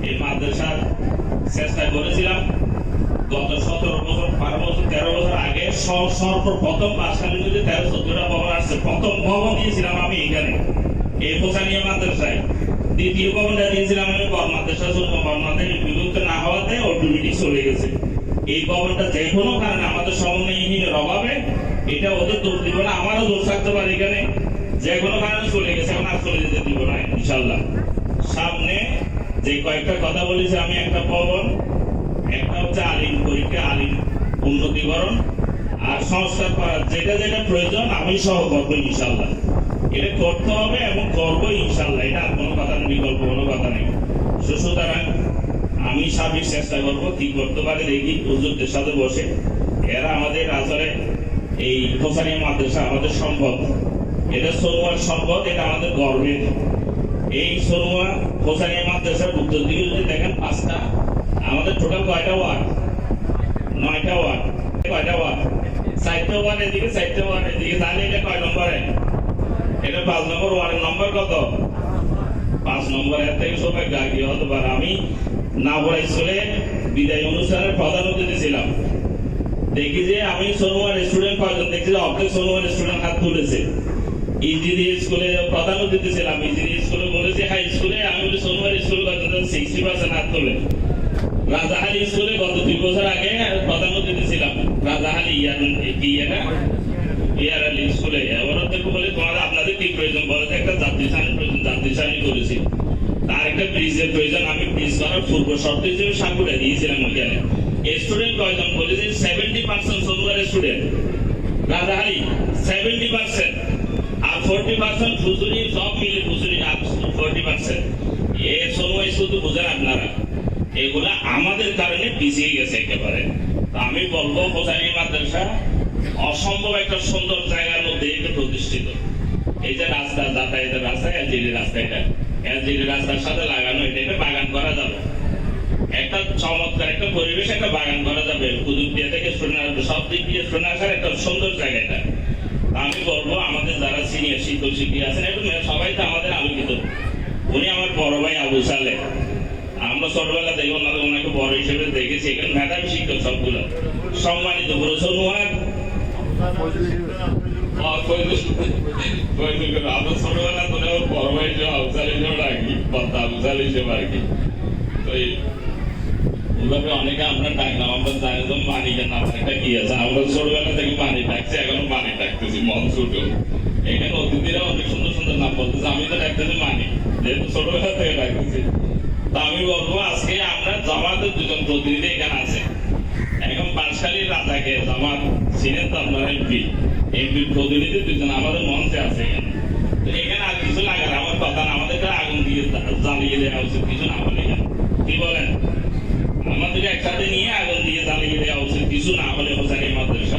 এই মাদ্রাসার চেষ্টা করেছিলাম গত 17 বছর 12 বছর 13 বছর আগে সর্বপ্রথম পাঁচখালী যদি 13-14টা ভবন আসছে, প্রথম ভবন দিয়েছিলাম আমি এখানে এই হোসানিয়া মাদ্রাসায়। দ্বিতীয় ভবনটা দিয়েছিলাম আমি বর্মাদ্রাসা বর্মাদের বিভক্ত না হওয়াতে অটোমেটিক চলে গেছে। এই ভবনটা যে কোনো কারণে আমাদের সমন্বয়হীনের অভাবে, এটা ওদের দোষ দিব না, আমারও দোষ থাকতে পারে, এখানে যে কোনো কারণে চলে গেছে, এখন আর চলে যেতে দিব না ইনশাল্লাহ। সামনে যে কয়েকটা কথা বলেছি আমি, একটা ভবন, একটা হচ্ছে আলিম পরীক্ষা, আলিম উন্নতিকরণ আর সংস্কার করার যেটা যেটা প্রয়োজন আমি সহ করবো ইনশাল্লাহ। এটা করতে হবে এবং করবো ইনশাল্লাহ, এটা আর কোনো কথা নেই, বিকল্প কোনো কথা নেই। সুতরাং আমি সার্বিক চেষ্টা করবো কি করতে পারে দেখি হুজুরদের সাথে বসে। এরা আমাদের আসলে এই হোসানিয়া মাদ্রাসা আমাদের সম্পদ, এটা সরুয়ার সম্পদ, এটা আমাদের গর্বের। এই সরুয়া হোসানিয়া মাদ্রাসার উত্তর দিকে যদি দেখেন 5টা, আমাদের টোটাল কয়টা ওয়ার্ড? 9টা ওয়ার্ড। কয়টা ওয়ার্ড? 4টা ওয়ার্ড এদিকে, 4টা ওয়ার্ড এদিকে, তাহলে এটা কয় নম্বরে? এটা 5 নম্বর ওয়ার্ডের নম্বর কত? 5 নম্বর। এর থেকে সৌভাগ্য আগে হতে পারে আমি নাবড়া স্কুলে বিদায় অনুষ্ঠানের প্রধান অতিথি ছিলাম। দেখি যে আমি সোনোয়ার স্টুডেন্ট কয়জন দেখছি যে অর্ধেক সোনোয়ার স্টুডেন্ট হাত তুলেছে। ইজিডি স্কুলে প্রধান অতিথি ছিলাম, ইজিডি স্কুলে বলেছি হাই স্কুলে, আমি বলি সোনোয়ার স্কুলে কয়জন 60% হাত তোলে। রাজাহালি স্কুলে গত 2 বছর আগে প্রধান অতিথি ছিলাম, রাজাহালি ইয়ার আলী স্কুলে। এবার ওদেরকে বলে তোমাদের আপনাদের কি প্রয়োজন বলে, একটা যাত্রী সানি প্রয়োজন, যাত্রী সানি করেছি। তার একটা ব্রিজের প্রয়োজন, আমি ব্রিজ করার পূর্ব শর্ত হিসেবে সাকুরে দিয়েছিলাম ওখানে। স্টুডেন্ট কয়জন বলেছে 70% সোনোয়ার স্টুডেন্ট, রাজাহালি 70%, আর 40% ফুজুরি, সব মিলে ফুজুরি আর 40%। এর সময় শুধু বুঝেন আপনারা, এগুলা আমাদের কারণে পিছিয়ে গেছে একেবারে। আমি বলবো হোসানিয়া মাদ্রাসা অসম্ভব একটা সুন্দর জায়গার মধ্যে এটা প্রতিষ্ঠিত। এই যে রাস্তা, যাতায়াতের রাস্তা, এলজিডি রাস্তা, এটা এলজিডি রাস্তার সাথে লাগানো, এটা বাগান করা যাবে, একটা চমৎকার একটা পরিবেশ, একটা বাগান করা যাবে। কুতুবদিয়া থেকে সব দিক দিয়ে শুনে আসার একটা সুন্দর জায়গা এটা। আমি বলবো আমাদের যারা সিনিয়র শিক্ষক শিক্ষিকা আছেন, একটু সবাই তো আমাদের আলোকিত। উনি আমার বড় ভাই আবু সালে, আমরা ছোটবেলা দেখি ওনাকে বড় হিসেবে দেখেছি। এখানে মেধাবী শিক্ষক সবগুলো সম্মানিত করেছেন। আমরা ছোটবেলা ধরে ওর বড় ভাই হিসেবে আবু সাল হিসেবে রাখি, আবু সাল হিসেবে আর কি। তো এইভাবে অনেকে আমরা ডাকলাম, আমরা জানি তো মানিকের নাম একটা কি আছে, আমরা ছোটবেলা থেকে মানি ডাকছি, এখনো মানি ডাকতেছি, মন ছোট। এখানে অতিথিরা অনেক সুন্দর সুন্দর নাম বলতেছে, আমি তো ডাকতেছি মানি, যেহেতু ছোটবেলা থেকে ডাকতেছি। তা আমি বলবো আজকে আমরা জামাতের 2জন প্রতিনিধি এখানে আছে। এখন বাঁশখালীর রাজাকে জামাত ছিলেন তো আপনার এমপি প্রতিনিধি 2জন আমাদের মঞ্চে আছে এখানে। তো এখানে আর কিছু লাগে না, আমার কথা না, আমাদেরকে আগুন দিয়ে জ্বালিয়ে দেওয়া উচিত, কিছু না হলে। কি বলেন? আমাদেরকে একসাথে নিয়ে আগুন দিয়ে জ্বালিয়ে দেওয়া উচিত, কিছু না হলে হোসানিয়া মাদ্রাসা।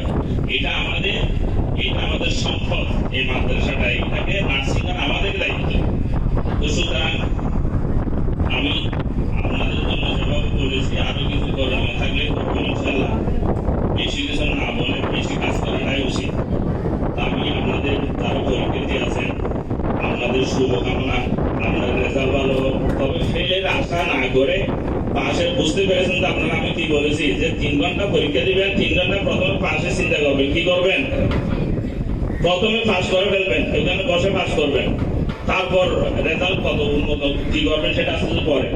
এটা আমাদের সম্পদ, এই মাদ্রাসাটা, এটাকে নার্সিং আমাদের দায়িত্ব। তো সুতরাং আমি আপনাদের জন্য যেভাবে বলেছি, আরো কিছু করানো থাকলে ইনশাল্লাহ, বেশি কিছু না বলে বেশি কাজ করাটাই উচিত। আমি আপনাদের যারা পরীক্ষার্থী আছেন, আপনাদের শুভকামনা, আপনার রেজাল্ট ভালো। তবে ফেলের আশা না করে পাশের, বুঝতে পেরেছেন তো আপনারা আমি কি বলেছি, যে 3 ঘন্টা পরীক্ষা দিবেন, 3 ঘন্টা প্রথমে পাশে চিন্তা করবেন, কি করবেন? প্রথমে পাস করে ফেলবেন, ওখানে বসে পাস করবেন, তারপর রেজাল্ট কত উন্নত কি করবেন সেটা আসতে পরে।